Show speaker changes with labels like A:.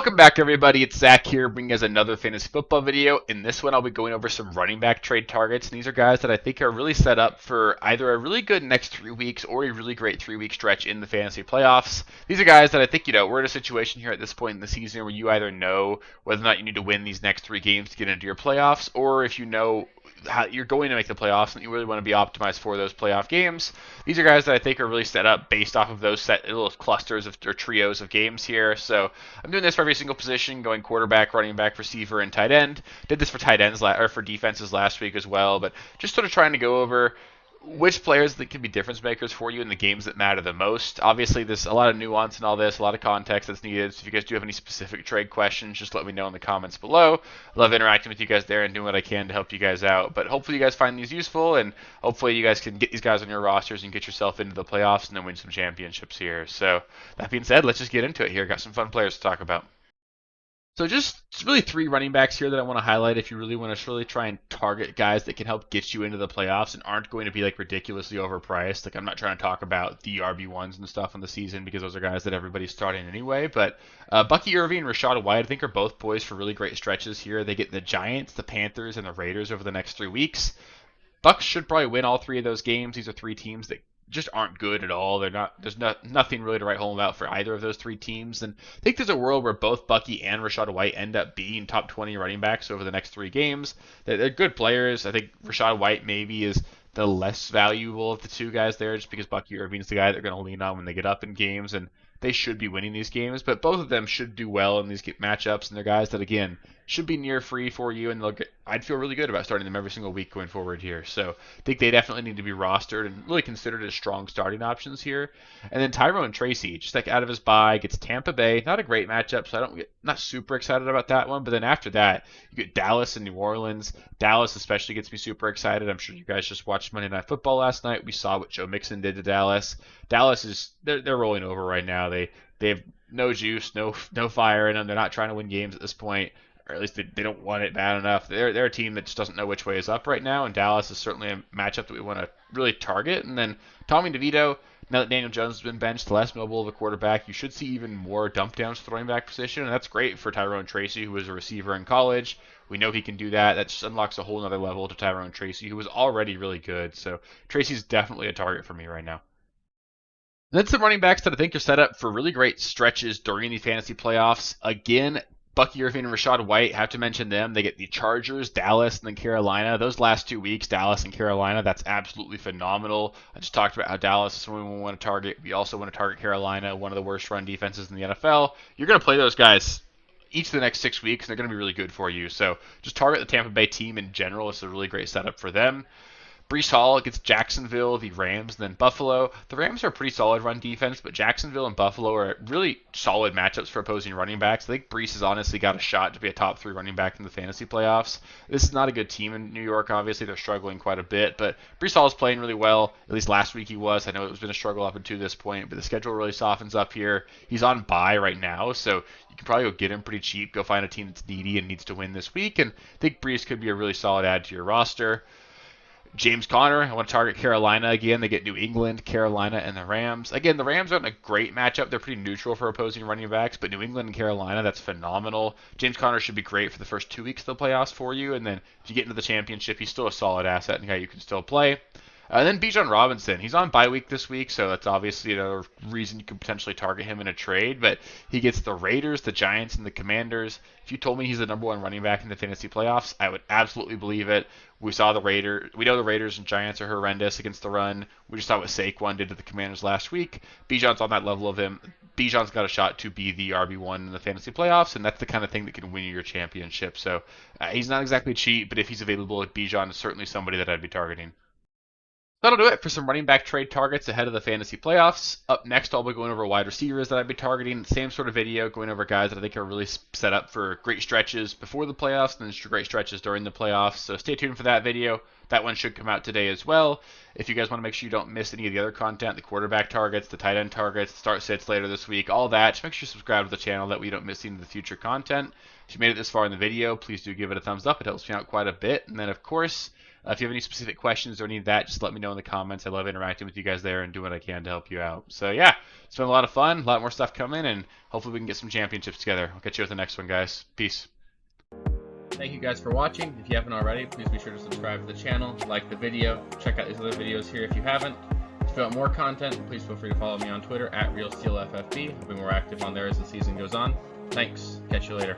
A: Welcome back, everybody. It's Zach here, bringing us another fantasy football video. In this one, I'll be going over some running back trade targets. And these are guys that I think are really set up for either a really good next 3 weeks or a really great 3-week stretch in the fantasy playoffs. These are guys that I think, we're in a situation here at this point in the season where you either know whether or not you need to win these next 3 games to get into your playoffs, or if you know how you're going to make the playoffs and you really want to be optimized for those playoff games. These are guys that I think are really set up based off of those set little clusters or trios of games here. So I'm doing this for every single position, going quarterback, running back, receiver, and tight end. Did this for tight ends or for defenses last week as well, but just sort of trying to go over which players that can be difference makers for you in the games that matter the most. Obviously, there's a lot of nuance in all this, a lot of context that's needed. So if you guys do have any specific trade questions, just let me know in the comments below. I love interacting with you guys there and doing what I can to help you guys out. But hopefully you guys find these useful, and hopefully you guys can get these guys on your rosters and get yourself into the playoffs and then win some championships here. So that being said, let's just get into it here. Got some fun players to talk about. So just really 3 running backs here that I want to highlight if you really want to really try and target guys that can help get you into the playoffs and aren't going to be like ridiculously overpriced. Like I'm not trying to talk about the RB1s and stuff in the season because those are guys that everybody's starting anyway. But Bucky Irving and Rachaad White I think are both poised for really great stretches here. They get the Giants, the Panthers, and the Raiders over the next 3 weeks. Bucks should probably win all 3 of those games. These are 3 teams that just aren't good at all. There's nothing really to write home about for either of those 3 teams. And I think there's a world where both Bucky and Rachaad White end up being top 20 running backs over the next 3 games. They're good players. I think Rachaad White maybe is the less valuable of the 2 guys there, just because Bucky Irving's the guy they're going to lean on when they get up in games, and they should be winning these games. But both of them should do well in these matchups, and they're guys that, again, should be near free for you, and I'd feel really good about starting them every single week going forward here. So I think they definitely need to be rostered and really considered as strong starting options here. And then Tyrone Tracy, just like out of his bye, gets Tampa Bay. Not a great matchup, so not super excited about that one. But then after that, you get Dallas and New Orleans. Dallas especially gets me super excited. I'm sure you guys just watched Monday Night Football last night. We saw what Joe Mixon did to Dallas. Dallas is they're rolling over right now. They have no juice, no fire in them. They're not trying to win games at this point, or at least they don't want it bad enough. They're a team that just doesn't know which way is up right now, and Dallas is certainly a matchup that we want to really target. And then Tommy DeVito, now that Daniel Jones has been benched, less mobile of a quarterback, you should see even more dump downs to the running back position, and that's great for Tyrone Tracy, who was a receiver in college. We know he can do that. That just unlocks a whole other level to Tyrone Tracy, who was already really good. So Tracy's definitely a target for me right now. Then some running backs that I think are set up for really great stretches during the fantasy playoffs. Again, Bucky Irving and Rachaad White, have to mention them. They get the Chargers, Dallas, and then Carolina. Those last 2 weeks, Dallas and Carolina, that's absolutely phenomenal. I just talked about how Dallas is someone we want to target. We also want to target Carolina, one of the worst run defenses in the NFL. You're going to play those guys each of the next 6 weeks, and they're going to be really good for you. So just target the Tampa Bay team in general. It's a really great setup for them. Breece Hall against Jacksonville, the Rams, and then Buffalo. The Rams are a pretty solid run defense, but Jacksonville and Buffalo are really solid matchups for opposing running backs. I think Breece has honestly got a shot to be a top 3 running back in the fantasy playoffs. This is not a good team in New York, obviously. They're struggling quite a bit, but Breece Hall is playing really well. At least last week he was. I know it's been a struggle up until this point, but the schedule really softens up here. He's on bye right now, so you can probably go get him pretty cheap. Go find a team that's needy and needs to win this week, and I think Breece could be a really solid add to your roster. James Conner, I want to target Carolina again. They get New England, Carolina, and the Rams. Again, the Rams aren't a great matchup. They're pretty neutral for opposing running backs, but New England and Carolina, that's phenomenal. James Conner should be great for the first 2 weeks of the playoffs for you, and then if you get into the championship, he's still a solid asset and a guy you can still play. And then Bijan Robinson, he's on bye week this week, so that's obviously another reason you could potentially target him in a trade. But he gets the Raiders, the Giants, and the Commanders. If you told me he's the number 1 running back in the fantasy playoffs, I would absolutely believe it. We know the Raiders and Giants are horrendous against the run. We just saw what Saquon did to the Commanders last week. Bijan's on that level of him. Bijan's got a shot to be the RB1 in the fantasy playoffs, and that's the kind of thing that can win you your championship. So he's not exactly cheap, but if he's available, Bijan is certainly somebody that I'd be targeting. That'll do it for some running back trade targets ahead of the fantasy playoffs. Up next, I'll be going over wide receivers that I'd be targeting. Same sort of video, going over guys that I think are really set up for great stretches before the playoffs and then great stretches during the playoffs. So stay tuned for that video. That one should come out today as well. If you guys want to make sure you don't miss any of the other content, the quarterback targets, the tight end targets, the start sits later this week, all that, just make sure you subscribe to the channel that way you don't miss any of the future content. If you made it this far in the video, please do give it a thumbs up. It helps me out quite a bit. And then, of course, if you have any specific questions or any of that, just let me know in the comments. I love interacting with you guys there and doing what I can to help you out. So, yeah, it's been a lot of fun, a lot more stuff coming, and hopefully we can get some championships together. I'll catch you with the next one, guys. Peace. Thank you guys for watching. If you haven't already, please be sure to subscribe to the channel, like the video, check out these other videos here if you haven't. If you want more content, please feel free to follow me on Twitter at RealSteelFFB. I'll be more active on there as the season goes on. Thanks. Catch you later.